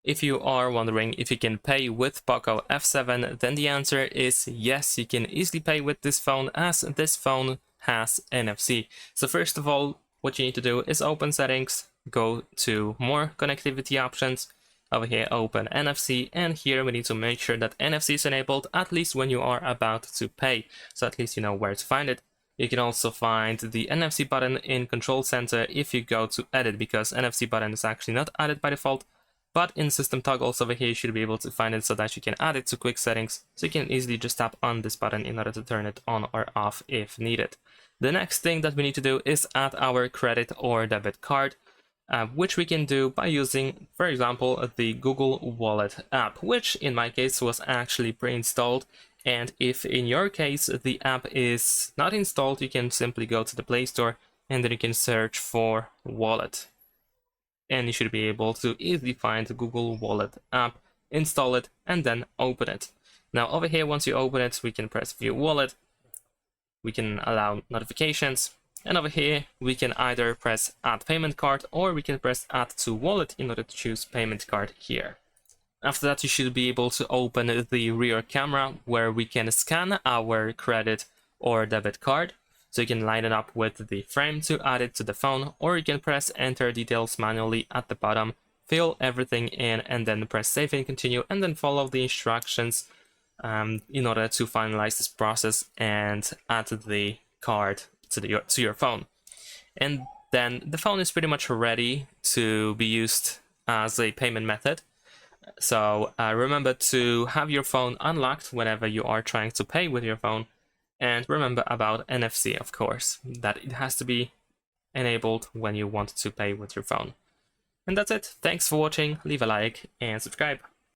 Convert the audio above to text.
If you are wondering if you can pay with POCO F7, then the answer is yes, you can easily pay with this phone, as this phone has NFC. So first of all, what you need to do is open settings, go to more connectivity options, over here open NFC, and here we need to make sure that NFC is enabled at least when you are about to pay, so at least you know where to find it. You can also find the NFC button in Control Center if you go to edit, because NFC button is actually not added by default. But in system toggles over here, you should be able to find it so that you can add it to quick settings. So you can easily just tap on this button in order to turn it on or off if needed. The next thing that we need to do is add our credit or debit card, which we can do by using, for example, the Google Wallet app, which in my case was actually pre-installed. And if in your case the app is not installed, you can simply go to the Play Store and then you can search for Wallet. And you should be able to easily find the Google Wallet app, install it, and then open it. Now over here, once you open it, we can press View Wallet, we can allow notifications, and over here we can either press Add Payment Card or we can press Add to Wallet in order to choose Payment Card here. After that, you should be able to open the rear camera where we can scan our credit or debit card. So you can line it up with the frame to add it to the phone, or you can press enter details manually at the bottom, fill everything in, and then press save and continue, and then follow the instructions in order to finalize this process and add the card to your phone. And then the phone is pretty much ready to be used as a payment method. So remember to have your phone unlocked whenever you are trying to pay with your phone. And remember about NFC, of course, that it has to be enabled when you want to pay with your phone. And that's it. Thanks for watching, leave a like and subscribe.